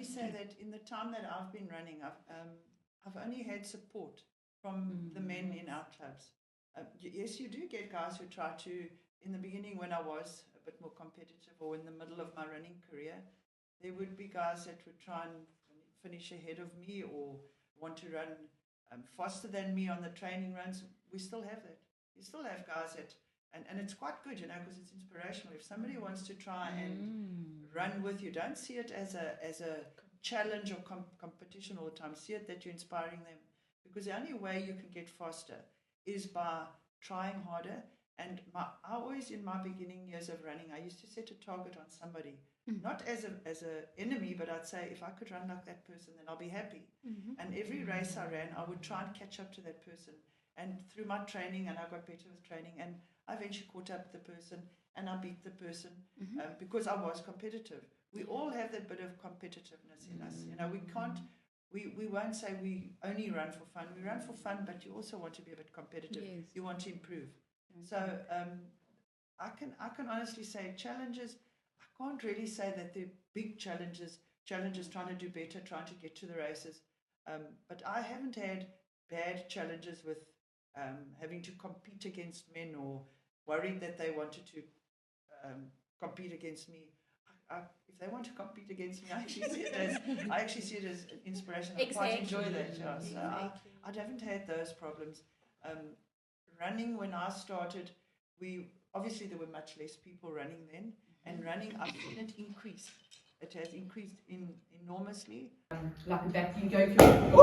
only say that in the time that I've been running, I've only had support from the men in our clubs. Yes, you do get guys who try to, in the beginning when I was a bit more competitive or in the middle of my running career, there would be guys that would try and finish ahead of me or want to run faster than me on the training runs. We still have that. You still have guys that, and it's quite good, because it's inspirational. If somebody wants to try and run with you, don't see it as a challenge or competition all the time. See it that you're inspiring them, because the only way you can get faster is by trying harder. And I always, in my beginning years of running, I used to set a target on somebody, not as a enemy, but I'd say, if I could run like that person, then I'll be happy. And every race I ran, I would try and catch up to that person. And through my training, and I got better with training, and I eventually caught up with the person, and I beat the person because I was competitive. We all have that bit of competitiveness in us. We can't. We won't say we only run for fun. We run for fun, but you also want to be a bit competitive. Yes. You want to improve. So I can honestly say challenges. I can't really say that they're big challenges trying to do better, trying to get to the races. But I haven't had bad challenges with having to compete against men or worried that they wanted to compete against me. If they want to compete against me, I actually see it as an inspiration. I quite enjoy that. Yeah. So I haven't had those problems. Running, when I started, obviously there were much less people running then, and running, I've seen it increase. It has increased enormously. Like a vacuum going through.